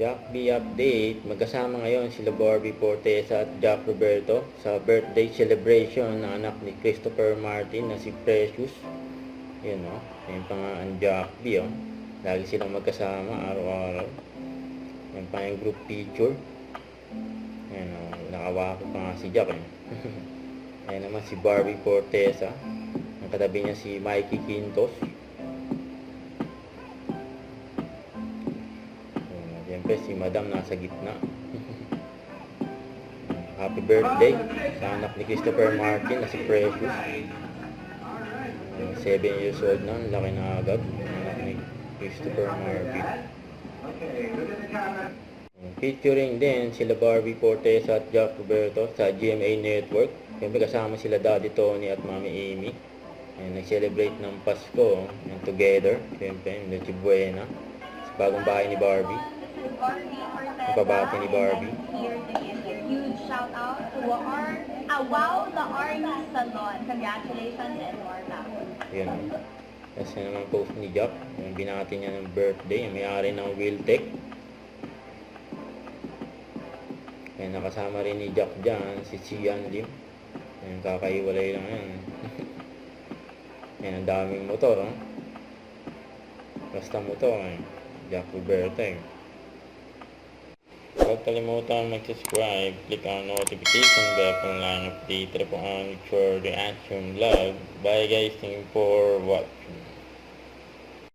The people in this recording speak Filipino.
Jack B update, magkasama ngayon sila Barbie Fortesa at Jack Roberto sa birthday celebration ng anak ni Christopher Martin na si Precious. Yun o, yun pa nga ang Jack B o. Lagi silang magkasama araw-araw. Yan pa yung group picture. Yan o, nakawako pa nga si Jack eh. Ayan naman si Barbie Fortesa. Ang katabi niya si Mikey Quintos. Siyempre si Madam nasa gitna. Happy birthday sa anak ni Christopher Martin na si Precious. 7 years old na, laki na agad ang anak ni Christopher Martin. Featuring din sila Barbie Fortesa at Jack Roberto sa GMA Network. Siyempre kasama sila Daddy Tony at Mami Amy. Nag-celebrate ng Pasko together. Siyempre, Noche Buena sa bagong bahay ni Barbie. Pabati ni Barbie. Here to give a huge shout out to Wow the Army Salon. Congratulations and more back. Yun. Kasi naman post ni Jack. Yung binati niya ng birthday. Yung may-ari ng Wiltec. Kaya nakasama rin ni Jack dyan. Si Sian Lim. Yung kakaiwalay lang yan. Yan ang daming motor. Oh. Basta motor. Jack Roberto eh. Huwag kalimutan mag-subscribe, click ang notification bell kung lang update po ang for reaction vlog. Bye guys, thank you for watching.